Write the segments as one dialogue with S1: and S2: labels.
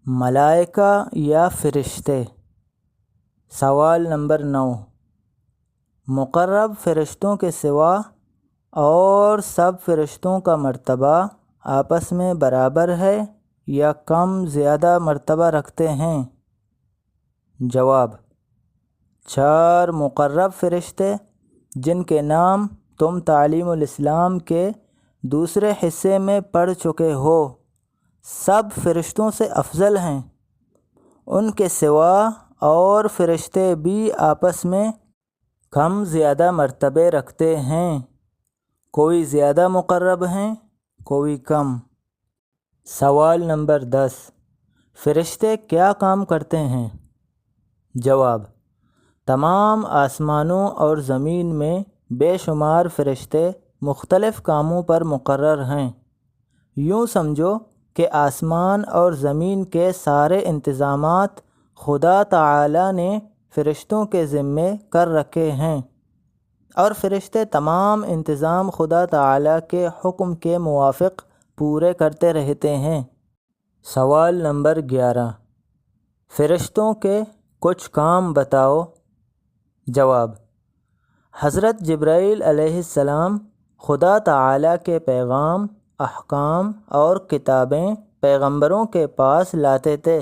S1: ملائکہ یا فرشتے؟ سوال نمبر 9، مقرب فرشتوں کے سوا اور سب فرشتوں کا مرتبہ آپس میں برابر ہے یا کم زیادہ مرتبہ رکھتے ہیں؟ جواب: 4 مقرب فرشتے جن کے نام تم تعلیم الاسلام کے دوسرے حصے میں پڑھ چکے ہو، سب فرشتوں سے افضل ہیں۔ ان کے سوا اور فرشتے بھی آپس میں کم زیادہ مرتبے رکھتے ہیں، کوئی زیادہ مقرب ہیں، کوئی کم۔ سوال نمبر 10، فرشتے کیا کام کرتے ہیں؟ جواب: تمام آسمانوں اور زمین میں بے شمار فرشتے مختلف کاموں پر مقرر ہیں۔ یوں سمجھو کہ آسمان اور زمین کے سارے انتظامات خدا تعالی نے فرشتوں کے ذمے کر رکھے ہیں، اور فرشتے تمام انتظام خدا تعالی کے حکم کے موافق پورے کرتے رہتے ہیں۔ سوال نمبر 11، فرشتوں کے کچھ کام بتاؤ۔ جواب: حضرت جبرائیل علیہ السلام خدا تعالی کے پیغام، احکام اور کتابیں پیغمبروں کے پاس لاتے تھے۔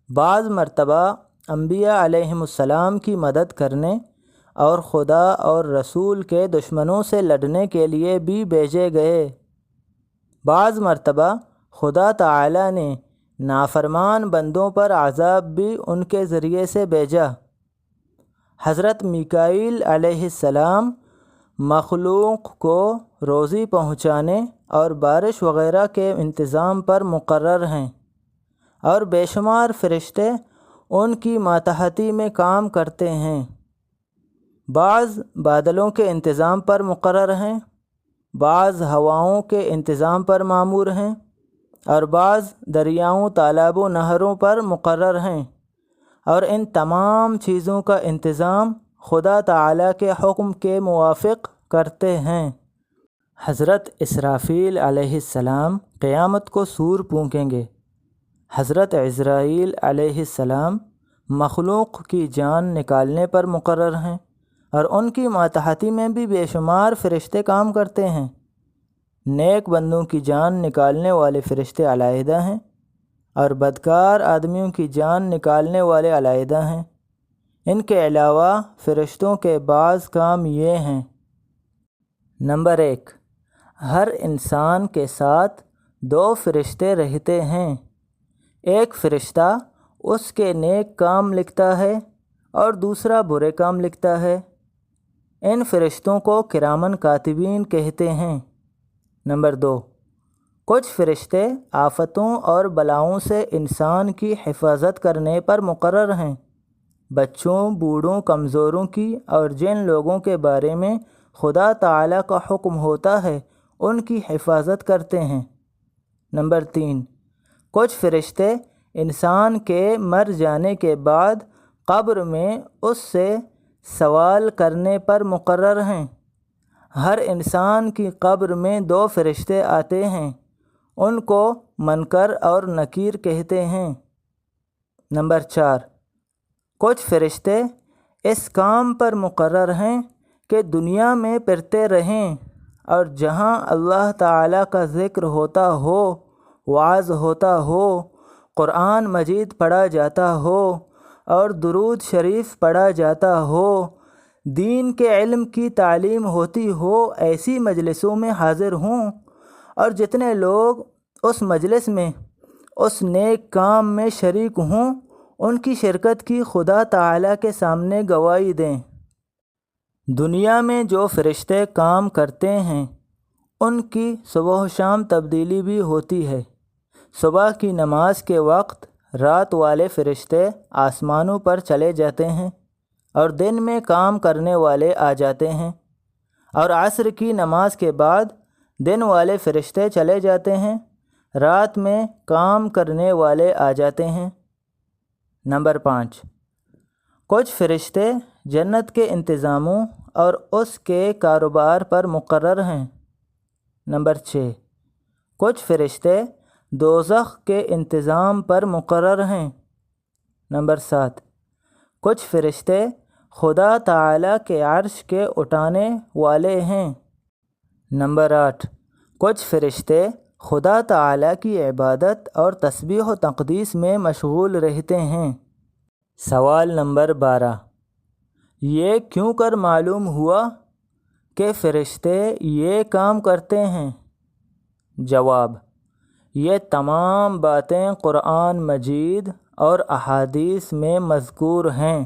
S1: بعض مرتبہ انبیاء علیہم السلام کی مدد کرنے اور خدا اور رسول کے دشمنوں سے لڑنے کے لیے بھی بھیجے گئے۔ بعض مرتبہ خدا تعالی نے نافرمان بندوں پر عذاب بھی ان کے ذریعے سے بھیجا۔ حضرت میکائیل علیہ السلام مخلوق کو روزی پہنچانے اور بارش وغیرہ کے انتظام پر مقرر ہیں، اور بے شمار فرشتے ان کی ماتحتی میں کام کرتے ہیں۔ بعض بادلوں کے انتظام پر مقرر ہیں، بعض ہواؤں کے انتظام پر مامور ہیں، اور بعض دریاؤں، تالابوں و نہروں پر مقرر ہیں، اور ان تمام چیزوں کا انتظام خدا تعالی کے حکم کے موافق کرتے ہیں۔ حضرت اسرافیل علیہ السلام قیامت کو سور پھونکیں گے۔ حضرت عزرائیل علیہ السلام مخلوق کی جان نکالنے پر مقرر ہیں، اور ان کی ماتحتی میں بھی بے شمار فرشتے کام کرتے ہیں۔ نیک بندوں کی جان نکالنے والے فرشتے علیحدہ ہیں، اور بدکار آدمیوں کی جان نکالنے والے علیحدہ ہیں۔ ان کے علاوہ فرشتوں کے بعض کام یہ ہیں۔ نمبر 1، ہر انسان کے ساتھ 2 فرشتے رہتے ہیں۔ ایک فرشتہ اس کے نیک کام لکھتا ہے اور دوسرا برے کام لکھتا ہے۔ ان فرشتوں کو کرامن کاتبین کہتے ہیں۔ نمبر 2، کچھ فرشتے آفتوں اور بلاؤں سے انسان کی حفاظت کرنے پر مقرر ہیں۔ بچوں، بوڑھوں، کمزوروں کی اور جن لوگوں کے بارے میں خدا تعالی کا حکم ہوتا ہے ان کی حفاظت کرتے ہیں۔ نمبر 3، کچھ فرشتے انسان کے مر جانے کے بعد قبر میں اس سے سوال کرنے پر مقرر ہیں۔ ہر انسان کی قبر میں 2 فرشتے آتے ہیں، ان کو منکر اور نکیر کہتے ہیں۔ نمبر 4، کچھ فرشتے اس کام پر مقرر ہیں کہ دنیا میں پھرتے رہیں، اور جہاں اللہ تعالی کا ذکر ہوتا ہو، وعظ ہوتا ہو، قرآن مجید پڑھا جاتا ہو اور درود شریف پڑھا جاتا ہو، دین کے علم کی تعلیم ہوتی ہو، ایسی مجلسوں میں حاضر ہوں، اور جتنے لوگ اس مجلس میں اس نیک کام میں شریک ہوں ان کی شرکت کی خدا تعالی کے سامنے گواہی دیں۔ دنیا میں جو فرشتے کام کرتے ہیں ان کی صبح و شام تبدیلی بھی ہوتی ہے۔ صبح کی نماز کے وقت رات والے فرشتے آسمانوں پر چلے جاتے ہیں اور دن میں کام کرنے والے آ جاتے ہیں، اور عصر کی نماز کے بعد دن والے فرشتے چلے جاتے ہیں، رات میں کام کرنے والے آ جاتے ہیں۔ نمبر 5، کچھ فرشتے جنت کے انتظاموں اور اس کے کاروبار پر مقرر ہیں۔ نمبر 6، کچھ فرشتے دوزخ کے انتظام پر مقرر ہیں۔ نمبر 7، کچھ فرشتے خدا تعالیٰ کے عرش کے اٹھانے والے ہیں۔ نمبر 8، کچھ فرشتے خدا تعالیٰ کی عبادت اور تسبیح و تقدیس میں مشغول رہتے ہیں۔ سوال نمبر 12، یہ کیوں کر معلوم ہوا کہ فرشتے یہ کام کرتے ہیں؟ جواب، یہ تمام باتیں قرآن مجید اور احادیث میں مذکور ہیں۔